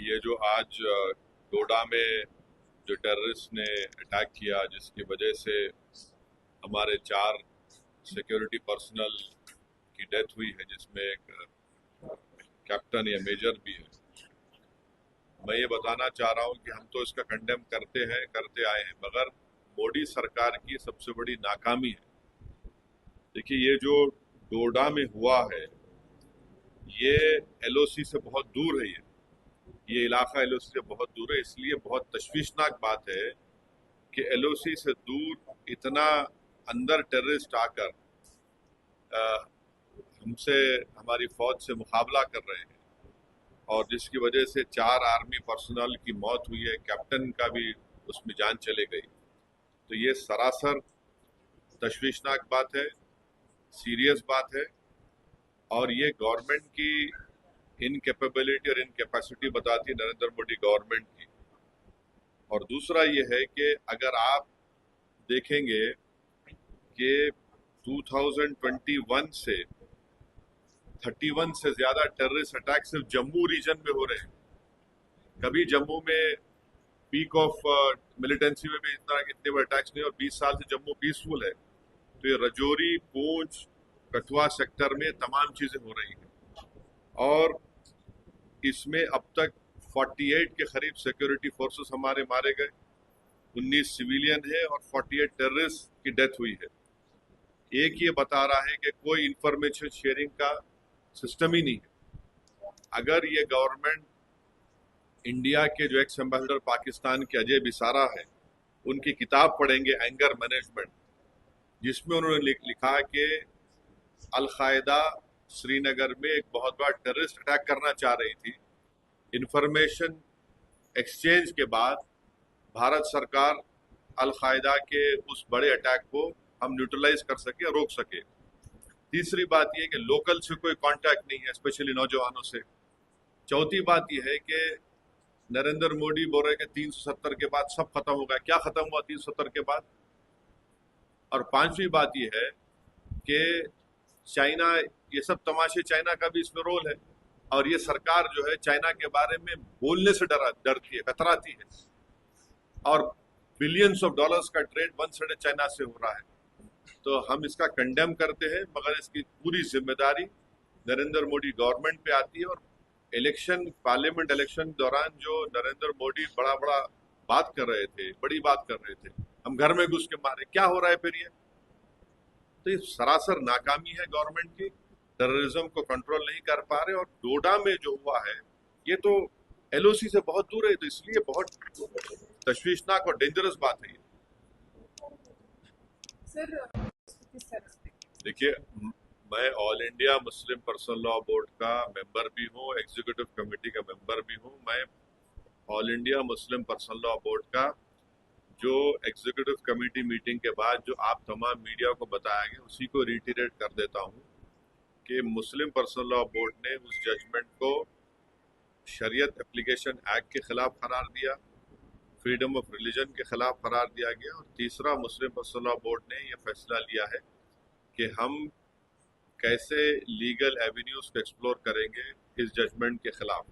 ये जो आज डोडा में जो टेररिस्ट ने अटैक किया, जिसकी वजह से हमारे 4 सिक्योरिटी पर्सनल की डेथ हुई है, जिसमें एक कैप्टन या मेजर भी है। मैं ये बताना चाह रहा हूँ कि हम तो इसका कंडेम करते आए हैं, मगर मोदी सरकार की सबसे बड़ी नाकामी है। देखिए, ये जो डोडा में हुआ है, ये एलओसी से बहुत दूर है। ये इलाका एलओसी से बहुत दूर है, इसलिए बहुत तशवीशनाक बात है कि एलओसी से दूर इतना अंदर टेररिस्ट आकर हमसे, हमारी फौज से मुकाबला कर रहे हैं, और जिसकी वजह से 4 आर्मी पर्सनल की मौत हुई है, कैप्टन का भी उसमें जान चले गई। तो ये सरासर तशवीशनाक बात है, सीरियस बात है, और ये गवर्नमेंट की इनकेपेबिलिटी और इनकेपेसिटी बताती है, नरेंद्र मोदी गवर्नमेंट की। और दूसरा ये है कि अगर आप देखेंगे कि 2021 से 31 से ज्यादा टेररिस्ट अटैक सिर्फ जम्मू रीजन में हो रहे हैं। कभी जम्मू में पीक ऑफ मिलिटेंसी में भी इतने बड़े अटैक्स नहीं, और 20 साल से जम्मू पीसफुल है। तो ये रजौरी, पूंछ, कठुआ सेक्टर में तमाम चीजें हो रही हैं, और इसमें अब तक 48 के करीब सिक्योरिटी फोर्सेस हमारे मारे गए, 19 सिविलियन है, और 48 टेररिस्ट की डेथ हुई है। एक ये बता रहा है कि कोई इंफॉर्मेशन शेयरिंग का सिस्टम ही नहीं है। अगर ये गवर्नमेंट, इंडिया के जो एक्स एम्बेसडर पाकिस्तान के अजय बिसारा है, उनकी किताब पढ़ेंगे एंगर मैनेजमेंट, जिसमें उन्होंने लिखा कि अल-कायदा श्रीनगर में एक बहुत बड़ा टेररिस्ट अटैक करना चाह रही थी। इंफॉर्मेशन एक्सचेंज के बाद भारत सरकार अल-कायदा के उस बड़े अटैक को हम न्यूट्रलाइज कर सके, रोक सके। तीसरी बात यह कि लोकल से कोई कांटेक्ट नहीं है, स्पेशली नौजवानों से। चौथी बात यह है कि नरेंद्र मोदी बोल रहे कि 370 के बाद सब खत्म होगा। क्या खत्म हुआ 370 के बाद? और पांचवी बात यह है कि चाइना, ये सब तमाशे, चाइना का भी इसमें रोल है, और ये सरकार जो है चाइना के बारे में बोलने से डरती है, कतराती है, और बिलियंस ऑफ डॉलर्स का ट्रेड वन साइड चाइना से हो रहा है। तो हम इसका कंडेम करते हैं, मगर इसकी पूरी जिम्मेदारी नरेंद्र मोदी गवर्नमेंट पे आती है। और इलेक्शन, पार्लियामेंट इलेक्शन दौरान जो नरेंद्र मोदी बड़ा बड़ा बात कर रहे थे, बड़ी बात कर रहे थे, हम घर में घुस के मारे, क्या हो रहा है फिर ये? तो ये सरासर नाकामी है गवर्नमेंट की, टेररिज्म को कंट्रोल नहीं कर पा रहे। और डोडा में जो हुआ है, ये तो एलओसी से बहुत दूर है, तो इसलिए बहुत तशवीशनाक और डेंजरस बात है ये। देखिए, मैं all India Muslim personal law board का मेंबर भी हूँ, एग्जीक्यूटिव कमेटी का मेंबर भी हूँ। मैं all India Muslim personal law board का जो एग्जीक्यूटिव कमेटी मीटिंग के बाद जो आप तमाम मीडिया को बताया गया, उसी को रिटीरेट कर देता हूँ कि मुस्लिम पर्सनल लॉ बोर्ड ने उस जजमेंट को शरीयत एप्लीकेशन एक्ट के खिलाफ करार दिया, फ्रीडम ऑफ रिलीजन के खिलाफ करार दिया गया। और तीसरा, मुस्लिम पर्सनल लॉ बोर्ड ने यह फैसला लिया है कि हम कैसे लीगल एवेन्यूज को एक्सप्लोर करेंगे इस जजमेंट के खिलाफ।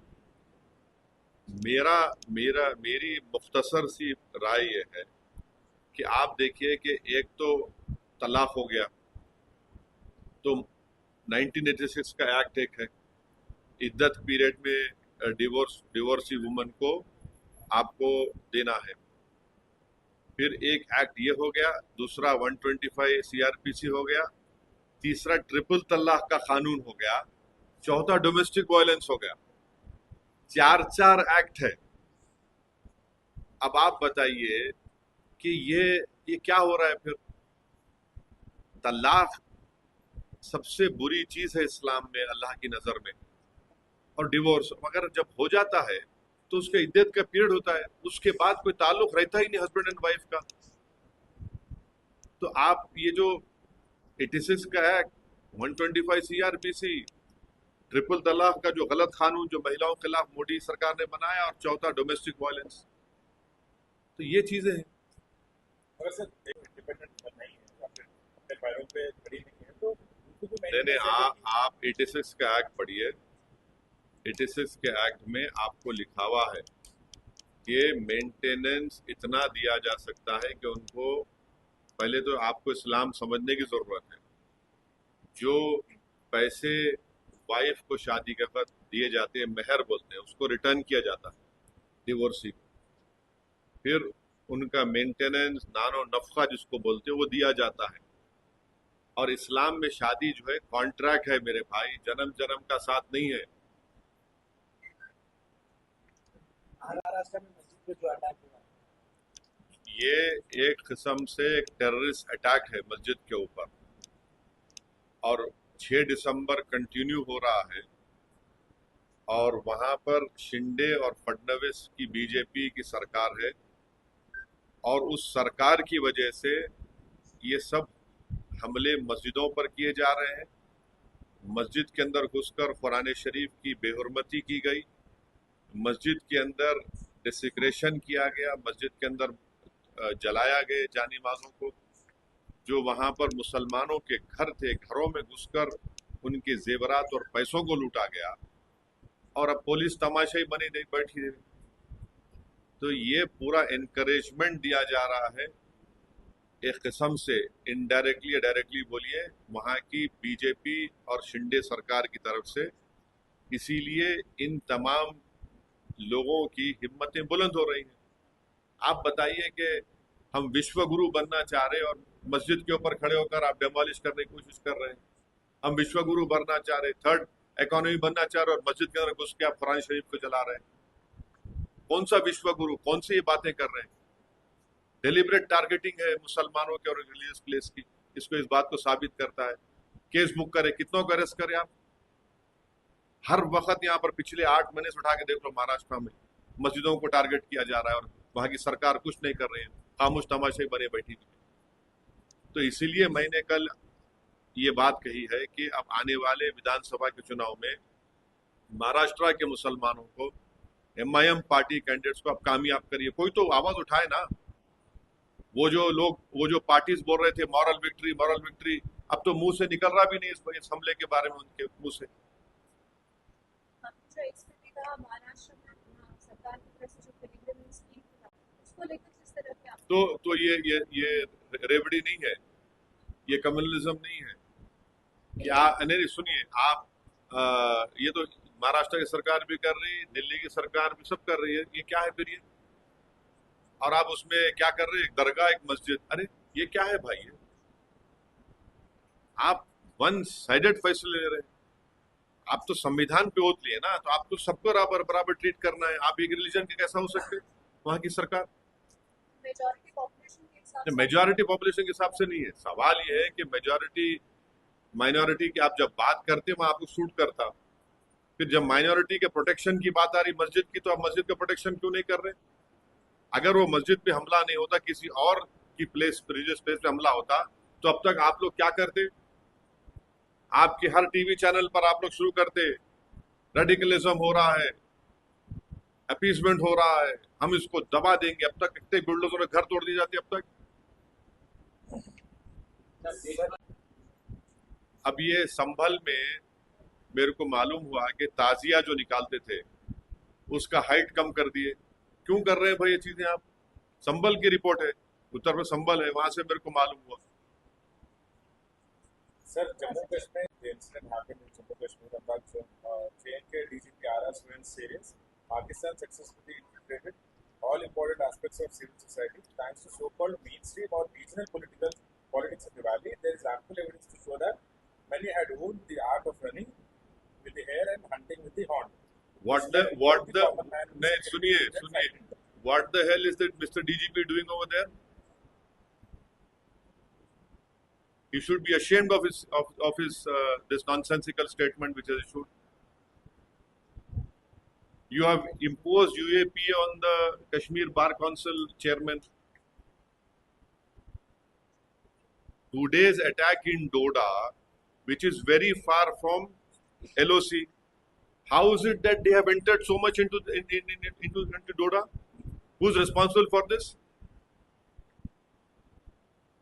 मेरी मुख्तसर सी राय ये है कि आप देखिए कि एक तो तलाक हो गया, तो 1986 का एक्ट एक है, इद्दत पीरियड में डिवोर्सी वुमन को आपको देना है। फिर एक एक्ट ये हो गया, दूसरा 125 सीआरपीसी हो गया, तीसरा ट्रिपल तलाक का कानून हो गया, चौथा डोमेस्टिक वायलेंस हो गया। 4 एक्ट है। अब आप बताइए कि ये क्या हो रहा है फिर? तलाक सबसे बुरी चीज है इस्लाम में, अल्लाह की नजर में। और डिवोर्स अगर जब हो जाता है तो उसका इद्दत का पीरियड होता है, उसके बाद कोई ताल्लुक रहता ही नहीं हस्बैंड एंड वाइफ का। तो आप ये जो 86 का एक्ट, 125 सीआरपीसी, ट्रिपल तलाक का जो गलत कानून जो महिलाओं के खिलाफ मोदी सरकार ने बनाया, और चौथा डोमेस्टिक वायलेंस, तो ये चीजें हैं। अगर सर इंडिपेंडेंट नहीं है, अपने पैरों पे खड़ी नहीं है, तो नहीं, आप 86 का एक्ट पढ़िए, 86 के एक्ट में आपको लिखा हुआ है कि मेंटेनेंस इतना दिया जा सकता है कि उनको, पहले तो आपको इस्लाम समझने की जरूरत है। जो पैसे वाइफ को शादी के वक्त दिए जाते हैं, मेहर बोलते हैं, उसको रिटर्न किया जाता है डिवोर्सी को। फिर उनका मेंटेनेंस, नानो नफका जिसको बोलते हैं, वो दिया जाता है। और इस्लाम में शादी जो है कॉन्ट्रैक्ट है मेरे भाई, जन्म जन्म का साथ नहीं है। महाराष्ट्र में मस्जिद पे जो अटैक हुआ, ये एक किस्म से एक टेररिस्ट अटैक है मस्जिद के ऊपर, और 6 दिसंबर कंटिन्यू हो रहा है। और वहां पर शिंदे और फडणवीस की बीजेपी की सरकार है, और उस सरकार की वजह से ये सब हमले मस्जिदों पर किए जा रहे हैं। मस्जिद के अंदर घुसकर कुरान शरीफ की बेहुरमती की गई, मस्जिद के अंदर डिसिक्रेशन किया गया, मस्जिद के अंदर जलाया गए जानी माजों को। जो वहां पर मुसलमानों के घर थे, घरों में घुसकर उनके जेवरात और पैसों को लूटा गया, और अब पुलिस तमाशाई बनी नहीं बैठी है। तो ये पूरा इनकरेजमेंट दिया जा रहा है एक किस्म से, इनडायरेक्टली या डायरेक्टली बोलिए, वहां की बीजेपी और शिंदे सरकार की तरफ से। इसीलिए इन तमाम लोगों की हिम्मतें बुलंद हो रही हैं। आप बताइए कि हम विश्व गुरु बनना चाह रहे हैं और मस्जिद के ऊपर खड़े होकर आप डेमोलिश करने की कोशिश कर रहे हैं। हम विश्व गुरु बनना चाह रहे, थर्ड इकोनॉमी बनना चाह रहे, और मस्जिद के अंदर घुस के आप कुरान शरीफ को जला रहे हैं। कौन सा विश्व गुरु, कौन सी ये बातें कर रहे हैं? डेलिब्रेट टारगेटिंग है मुसलमानों के और रिलीजियस प्लेस की। इसको इस बात को साबित करता है। केस बुक करे, कितनों को अरेस्ट करे आप? हर वक्त यहाँ पर पिछले 8 महीने से उठा के देख लो, महाराष्ट्र में मस्जिदों को टारगेट किया जा रहा है और वहां की सरकार कुछ नहीं कर रही है, खामोश तमाशे बने बैठी हुई। तो इसीलिए मैंने कल ये बात कही है कि अब आने वाले विधानसभा के चुनाव में महाराष्ट्र के मुसलमानों को, एमआईएम पार्टी कैंडिडेट्स को आप कामयाब करिए। कोई तो आवाज उठाए ना। वो जो पार्टीज बोल रहे थे मॉरल विक्ट्री, अब तो मुंह से निकल रहा भी नहीं इस हमले के बारे में उनके मुंह से। महाराष्ट्र में सरकार की तरफ से जो खरीदने स्कीम था, उसको लेकर किस तरह के आप तो ये रेवड़ी नहीं है, ये कम्युनलिज्म नहीं है। क्या नहीं, सुनिए आप, ये तो महाराष्ट्र की सरकार भी कर रही है, दिल्ली की सरकार भी सब कर रही है। ये क्या है फिर ये? और आप उसमें क्या कर रहे हैं? एक दरगाह, एक मस्जिद, अरे ये क्या है भाई? ये आप वन साइडेड फैसले ले रहे हैं। आप तो संविधान पे ओथ लिए ना, तो आपको सबको बराबर ट्रीट करना है। आप एक रिलीजन के कैसा हो सकते वहां की सरकार? मेजॉरिटी पॉपुलेशन के हिसाब से? मेजॉरिटी पॉपुलेशन के हिसाब से नहीं है। सवाल ये है कि मेजॉरिटी माइनॉरिटी की आप जब बात करते वहां आपको सूट करता, फिर जब माइनॉरिटी के प्रोटेक्शन की बात आ रही मस्जिद की, तो आप मस्जिद का प्रोटेक्शन क्यों नहीं कर रहे? अगर वो मस्जिद पे हमला नहीं होता, किसी और की प्लेस, रिलीजियस प्लेस पे हमला होता, तो अब तक आप लोग क्या करते? आपके हर टीवी चैनल पर आप लोग शुरू करते, रेडिकलिज्म हो रहा है, अपीसमेंट हो रहा है, हम इसको दबा देंगे। अब तक कितने बिल्डर्सों ने घर तोड़ दिए जाते अब तक। अब ये संभल में मेरे को मालूम हुआ कि ताजिया जो निकालते थे उसका हाइट कम कर दिए। क्यों कर रहे हैं भाई ये चीजें? आप, संभल की रिपोर्ट है, उत्तर में संभल है, वहां से मेरे को मालूम हुआ। Sir, Jammu Kashmir, the incident happened in Jammu Kashmir, and that J&K DGP RS went serious. Pakistan successfully integrated all important aspects of civil society thanks to so-called mainstream or regional politics in the valley. There is ample evidence to show that many had honed the art of running with the hare and hunting with the horn. What the नहीं, सुनिए, what the hell is that Mr. DGP doing over there? He should be ashamed of his this nonsensical statement which is issued. You have imposed UAP on the Kashmir Bar Council chairman. Today's attack in Doda, which is very far from LOC, how is it that they have entered so much into Doda? Who's responsible for this?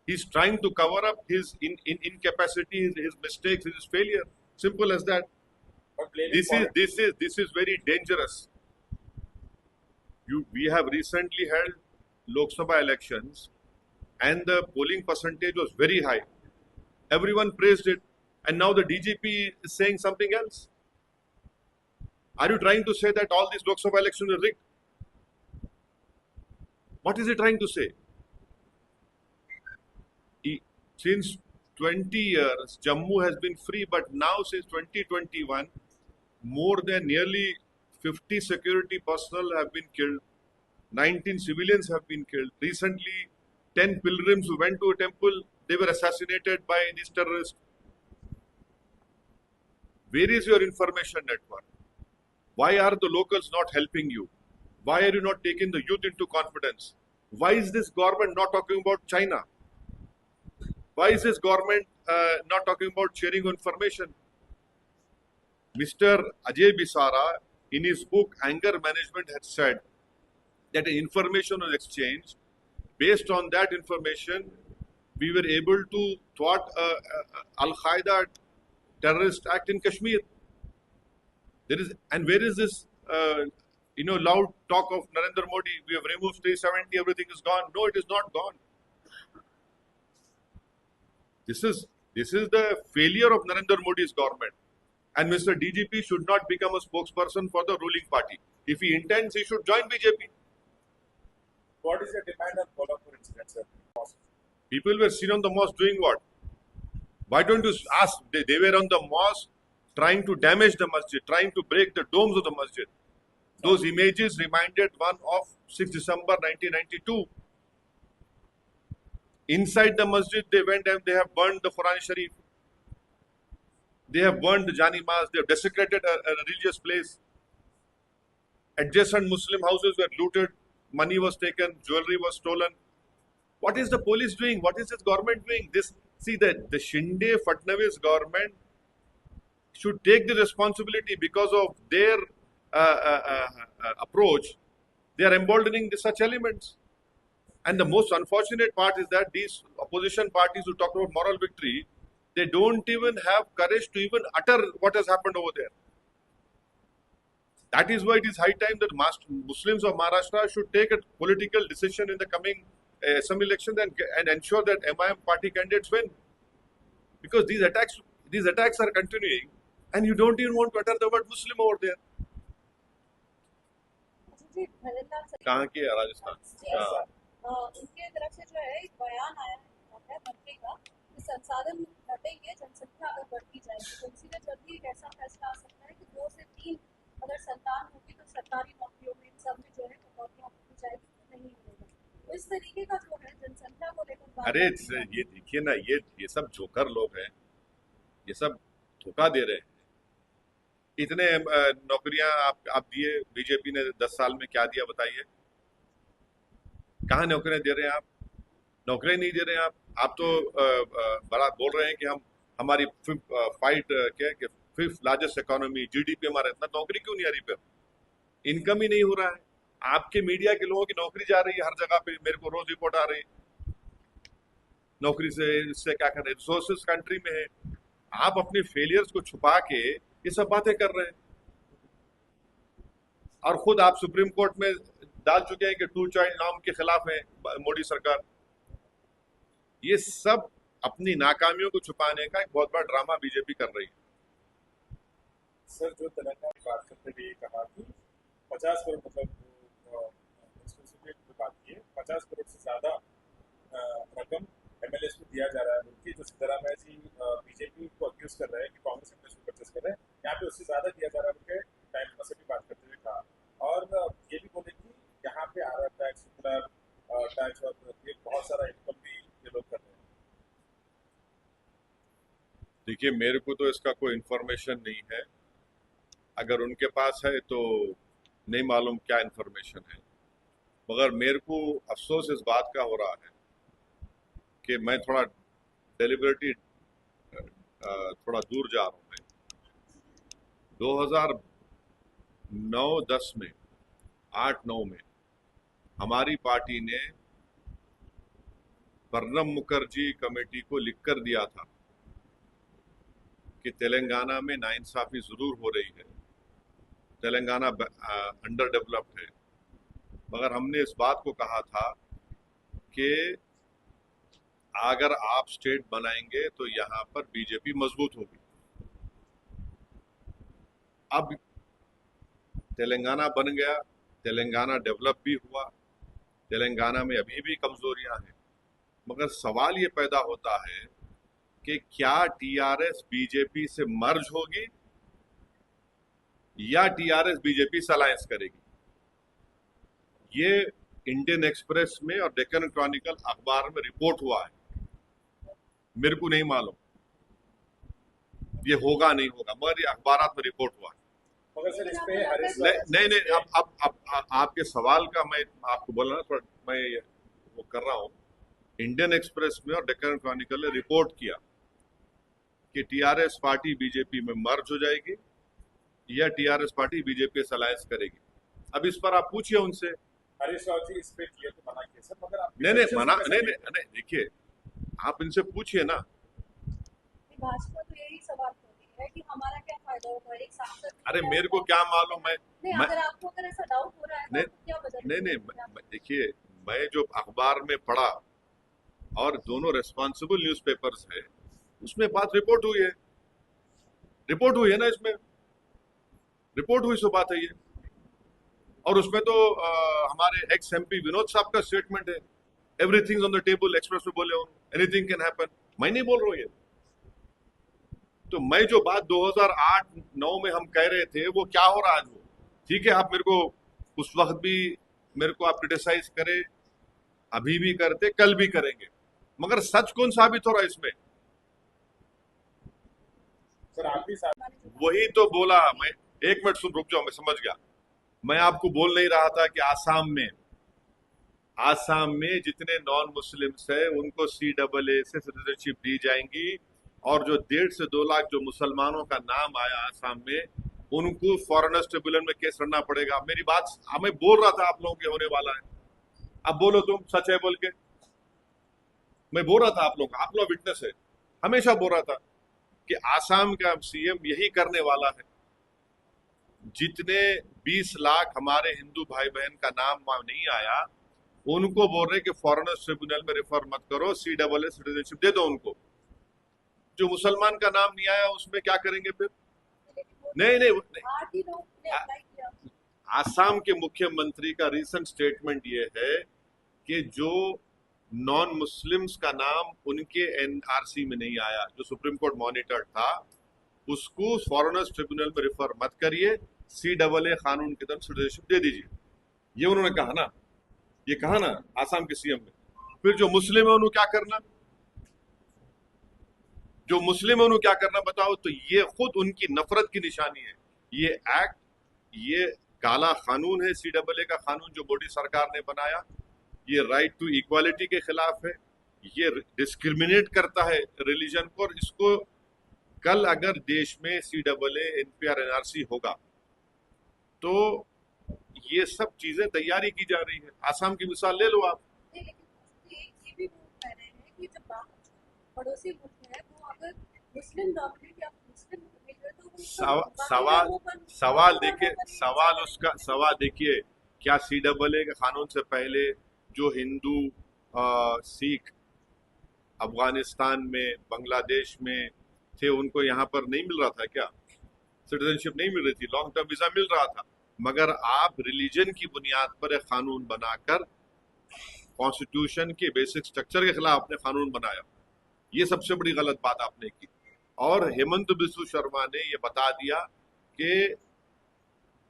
He's trying to cover up his incapacity, his mistakes, his failure. Simple as that. But blaming This is very dangerous. We have recently held Lok Sabha elections, and the polling percentage was very high. Everyone praised it, and now the DGP is saying something else. Are you trying to say that all these Lok Sabha elections are rigged? What is he trying to say? Since 20 years, Jammu has been free, but now since 2021, more than nearly 50 security personnel have been killed. 19 civilians have been killed. Recently, 10 pilgrims who went to a temple, they were assassinated by these terrorists. Where is your information network? Why are the locals not helping you? Why are you not taking the youth into confidence? Why is this government not talking about China? Why is this government not talking about sharing information? Mr. Ajay Bisara, in his book Anger Management, had said that information was exchanged. Based on that information, we were able to thwart Al-Qaeda terrorist act in Kashmir. And where is this, loud talk of Narendra Modi? We have removed 370, everything is gone. No, it is not gone. This is the failure of Narendra Modi's government. And Mr. DGP should not become a spokesperson for the ruling party. If he intends, he should join BJP. What is your demand on Kolhapur incident, sir? People were seen on the mosque doing what? Why don't you ask? They were on the mosque trying to damage the masjid, trying to break the domes of the masjid. Those images reminded one of 6 December 1992. Inside the masjid, they went and they have burned the Quran Sharif. They have burned the Jani Mas. They have desecrated a religious place. Adjacent Muslim houses were looted. Money was taken. Jewelry was stolen. What is the police doing? What is this government doing? The Shinde Fadnavis government should take the responsibility because of their approach. They are emboldening such elements. And the most unfortunate part is that these opposition parties who talk about moral victory, they don't even have courage to even utter what has happened over there. That is why it is high time that Muslims of Maharashtra should take a political decision in the coming assembly elections and ensure that MIM party candidates win. Because these attacks are continuing, and you don't even want to utter the word Muslim over there. जी Bhajanlal sir कहाँ की है? राजस्थान. हाँ. उनके तरफ से जो है एक बयान आया है मंत्री का कि संसाधन घटेंगे, जनसंख्या अगर बढ़ती जाएगी तो इसी में जल्दी एक ऐसा फैसला आ सकता है कि 2 से 3 अगर संतान होगी तो सरकारी नौकरियों में इन सब में जो है कटौतियां होती जाएगी तो नहीं मिलेगा. तो इस तरीके का जो है जनसंख्या को लेकर अरे ये देखिए ना, ये सब जोकर लोग हैं. ये सब धोखा दे रहे हैं. इतने नौकरियां आप दिए. बीजेपी ने 10 साल में क्या दिया बताइए? कहाँ नौकरियां दे रहे हैं आप? नौकरियां नहीं दे रहे हैं आप तो बड़ा बोल रहे हैं कि हमारी फिफ्थ लार्जेस्ट इकोनॉमी, जीडीपी हमारा, इतना नौकरी क्यों नहीं आ रही? पे इनकम ही नहीं हो रहा है. आपके मीडिया के लोगों की नौकरी जा रही है हर जगह पे. मेरे को रोज रिपोर्ट आ रही है नौकरी से, इससे क्या कर रहे हैं. रिसोर्सेस कंट्री में है. आप अपने फेलियर्स को छुपा के ये सब बातें कर रहे हैं. और खुद आप सुप्रीम कोर्ट में डाल चुके हैं कि 2 चाइल्ड नॉर्म के खिलाफ है मोदी सरकार. ये सब अपनी नाकामियों को छुपाने का एक बहुत बड़ा ड्रामा बीजेपी कर रही है. सर, जो तेलंगाना की बात करते हुए कहा कि 50 करोड़ मतलब की बात की है, 50 करोड़ से ज्यादा रकम एमएलए को दिया जा रहा है. उनकी जो सिद्धरामैया जी बीजेपी को अक्यूज कर रहे हैं कि कांग्रेस एमएलए को परचेस कर रहे हैं, यहाँ पे उससे ज्यादा दिया जा रहा है. उनके टाइम से भी बात करते हुए कहा. और ये भी बोले कि यहाँ पे आ रहा टैक्स टैक्स और बहुत सारा इनकम भी ये लोग कर रहे हैं. देखिए, मेरे को तो इसका कोई इन्फॉर्मेशन नहीं है. अगर उनके पास है तो नहीं मालूम क्या इन्फॉर्मेशन है. मगर मेरे को अफसोस इस बात का हो रहा है कि मैं थोड़ा डेलिबरेटली थोड़ा दूर जा रहा हूँ. मैं 2009-10 में 8-9 में हमारी पार्टी ने प्रणब मुखर्जी कमेटी को लिखकर दिया था कि तेलंगाना में नाइंसाफी जरूर हो रही है, तेलंगाना अंडर डेवलप्ड है, मगर हमने इस बात को कहा था कि अगर आप स्टेट बनाएंगे तो यहाँ पर बीजेपी मजबूत होगी। अब तेलंगाना बन गया, तेलंगाना डेवलप भी हुआ, तेलंगाना में अभी भी कमजोरियां हैं, मगर सवाल ये पैदा होता है कि क्या टीआरएस बीजेपी से मर्ज होगी या टीआरएस बीजेपी से अलायंस करेगी। ये इंडियन एक्सप्रेस में और डेक्कन क्रॉनिकल अखबार में रिपोर्ट हुआ है, मेरे को नहीं मालूम ये होगा नहीं होगा, मगर ये अखबारात में रिपोर्ट हुआ है। मगर सर इस पे हरीश नहीं, अब आपके सवाल का मैं आपको बोल रहा हूं, थोड़ा मैं वो कर रहा हूं। इंडियन एक्सप्रेस में और डेक्कन क्रॉनिकल ने रिपोर्ट किया कि टीआरएस पार्टी बीजेपी में मर्ज हो जाएगी या टीआरएस पार्टी बीजेपी से अलायंस करेगी। अब इस पर आप पूछिए उनसे। हरीश राव जी इस पे किए तो मना किया सर, मगर आप नहीं, देखिए आप इनसे पूछिए ना। भाजपा तो यही सवाल कर रही है कि हमारा क्या फायदा होगा एक सांसद। अरे मेरे को क्या मालूम है, अगर आपको अगर ऐसा डाउट हो रहा है तो क्या वजह? नहीं, देखिए मैं जो अखबार में पढ़ा और दोनों रेस्पॉन्सिबल न्यूज़पेपर्स है उसमें बात रिपोर्ट हुई है ना, इसमें रिपोर्ट हुई सो बात है ये। और उसमें तो हमारे एक्स एमपी विनोद साहब का स्टेटमेंट है, everything on the table, express में बोले एनीथिंग कैन हैपन। मैं नहीं बोल रहा हूँ ये, तो मैं जो बात 2008-9 में हम कह रहे थे वो क्या हो रहा है आज वो ठीक है। आप मेरे को उस वक्त भी मेरे को आप क्रिटिसाइज करे, अभी भी करते, कल भी करेंगे, मगर सच कौन साबित हो रहा है इसमें? सर आप भी साथ वही तो बोला मैं। एक मिनट सुन, रुक जाओ, मैं समझ गया। मैं आपको बोल नहीं रहा था कि आसाम में जितने नॉन मुस्लिम्स है उनको CAA से सिटीजनशिप दी जाएंगी, और जो 1.5 से 2 लाख जो मुसलमानों का नाम आया आसाम में उनको फॉरेनर्स ट्रिब्यूनल में केस लड़ना पड़ेगा। मेरी बात मैं बोल रहा था आप लोगों के होने वाला है, अब बोलो तुम सच है बोल के। मैं बोल रहा था आप लोग विटनेस है, हमेशा बोल रहा था कि आसाम का CM यही करने वाला है। जितने 20 लाख हमारे हिंदू भाई बहन का नाम वहां नहीं आया उनको बोल रहे कि फॉरेनर्स ट्रिब्यूनल में रेफर मत करो, CAA सिटीजनशिप दे दो उनको। जो मुसलमान का नाम नहीं आया उसमें क्या करेंगे फिर? नहीं, आसाम के मुख्यमंत्री का रीसेंट स्टेटमेंट ये है कि जो नॉन मुस्लिम्स का नाम उनके NRC में नहीं आया, जो सुप्रीम कोर्ट मॉनिटर्ड था, उसको फॉरेनर्स ट्रिब्यूनल में रेफर मत करिए, CAA कानून के तहत सिटीजनशिप दे दीजिए। ये उन्होंने कहा ना, ये कहा ना आसाम के CM ने। फिर जो मुस्लिम है उन्होंने क्या करना, जो मुस्लिम है उन्होंने क्या करना बताओ? तो ये खुद उनकी नफरत की निशानी है। ये एक्ट, ये काला कानून है CAA का कानून जो मोदी सरकार ने बनाया, ये राइट टू इक्वालिटी के खिलाफ है, ये डिस्क्रिमिनेट करता है रिलीजन को। और इसको कल अगर देश में CAA NPR NRC होगा तो ये सब चीजें तैयारी की जा रही है। आसाम की मिसाल ले लो आप। ये भी वो कह रहे हैं कि जब पड़ोसी मुल्क है वो अगर मुस्लिम डोमिनेट या मुस्लिम तो सवाल देखिए, क्या CAA के कानून से पहले जो हिंदू सिख अफगानिस्तान में बांग्लादेश में थे उनको यहाँ पर नहीं मिल रहा था क्या? सिटीजनशिप नहीं मिल रही थी, लॉन्ग टर्म वीजा मिल रहा था। मगर आप रिलीजन की बुनियाद पर एक कानून बनाकर कॉन्स्टिट्यूशन के बेसिक स्ट्रक्चर के खिलाफ आपने कानून बनाया, ये सबसे बड़ी गलत बात आपने की। और हेमंत बिस्व शर्मा ने ये बता दिया कि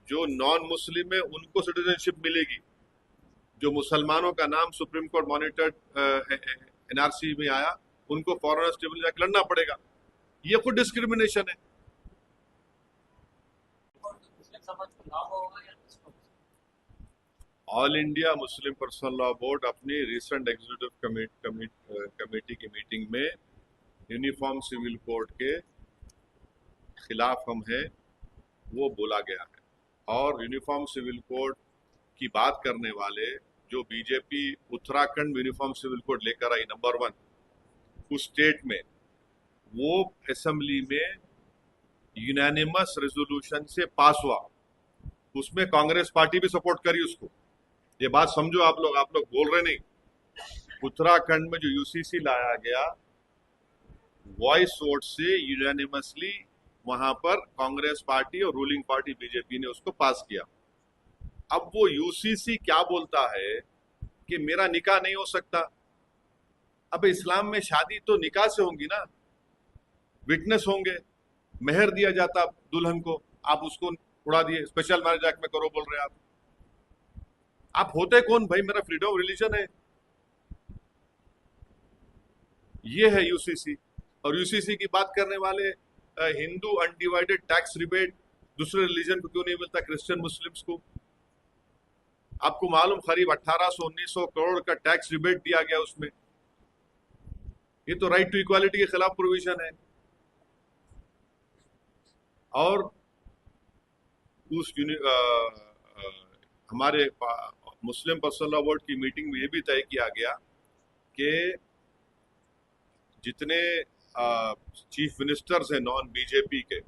जो नॉन मुस्लिम है उनको सिटीजनशिप मिलेगी, जो मुसलमानों का नाम सुप्रीम कोर्ट मॉनिटर्ड NRC में आया उनको फॉरेनर्स ट्रिब्यूनल जाकर लड़ना पड़ेगा। ये खुद डिस्क्रिमिनेशन है। All India Muslim personal law board अपनी रिसेंट एग्जीक्यूटिव कमेटी की मीटिंग में यूनिफॉर्म सिविल कोड के खिलाफ हम हैं वो बोला गया है। और यूनिफॉर्म सिविल कोड की बात करने वाले जो BJP Uttarakhand uniform civil code लेकर आई नंबर 1 उस स्टेट में, वो असेंबली में यूनानिमस रेजोल्यूशन से पास हुआ, उसमें कांग्रेस पार्टी भी सपोर्ट करी उसको। ये बात समझो आप लोग बोल रहे नहीं। उत्तराखंड में जो यूसीसी लाया गया, वॉइस वोट से यूनानिमसली वहां पर कांग्रेस पार्टी और रूलिंग पार्टी बीजेपी ने उसको पास किया। अब वो यूसीसी क्या बोलता है कि मेरा निकाह नहीं हो सकता। अब इस्लाम में शादी तो निकाह से होंगी ना, विटनेस होंगे, मेहर दिया जाता दुल्हन को, आप उसको उड़ा दिए, स्पेशल मैरिज एक्ट में करो बोल रहे हैं आप होते कौन भाई? मेरा फ्रीडम ऑफ रिलीजन है। ये है यूसीसी। और यूसीसी की बात करने वाले हिंदू अनडिवाइडेड टैक्स रिबेट दूसरे रिलीजन को क्यों नहीं मिलता, क्रिश्चियन मुस्लिम्स को? आपको मालूम करीब 1800-1900 करोड़ का टैक्स रिबेट दिया गया उसमें। ये तो राइट टू इक्वालिटी के खिलाफ प्रोविजन है। और उस हमारे मुस्लिम पर्सनल लॉ बोर्ड की मीटिंग में ये भी तय किया गया कि जितने चीफ मिनिस्टर्स हैं नॉन बीजेपी के,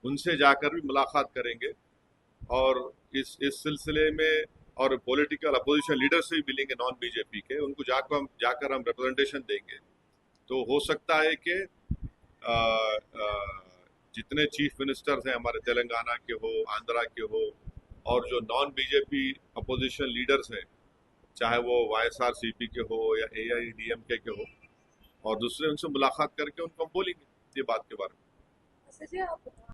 उनसे जाकर भी मुलाकात करेंगे और इस सिलसिले में, और पॉलिटिकल अपोजिशन लीडर से भी मिलेंगे नॉन बीजेपी के, उनको जाकर हम रिप्रेजेंटेशन देंगे। तो हो सकता है कि जितने चीफ मिनिस्टर्स हैं हमारे तेलंगाना के हो, आंध्रा के हो, और जो नॉन बीजेपी अपोजिशन लीडर्स हैं, चाहे वो YSRCP के हो या AIADMK के हो, और दूसरे, उनसे मुलाकात करके उनको हम बोलेंगे ये बात के बारे में।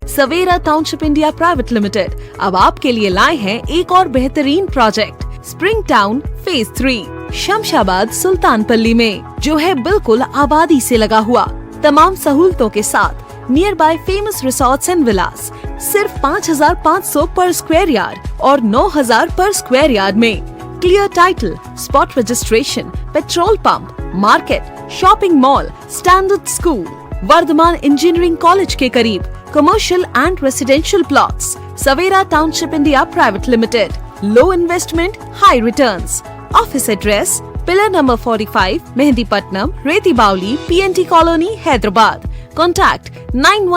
Savera township India private limited अब आपके लिए लाए हैं एक और बेहतरीन project, spring town phase 3 Shamshabad Sultanpalli में, जो है बिल्कुल आबादी से लगा हुआ, तमाम सहूलतों के साथ, near by famous resorts and villas, सिर्फ 5,500 पर स्क्वायर यार्ड और 9,000 पर स्क्वायर यार्ड में। Clear title, spot registration, petrol pump, market, shopping mall, standard school, Vardhaman engineering college के करीब, commercial and residential plots. Savera township India private limited, low investment, high returns. Office address, pillar number 45, Mehdipatnam, Rethi Bowli, PNT colony, Hyderabad. Contact 91।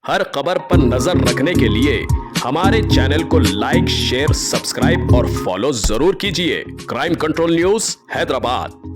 हर खबर पर नजर रखने के लिए हमारे चैनल को लाइक, शेयर, सब्सक्राइब और फॉलो जरूर कीजिए। Crime control news Hyderabad.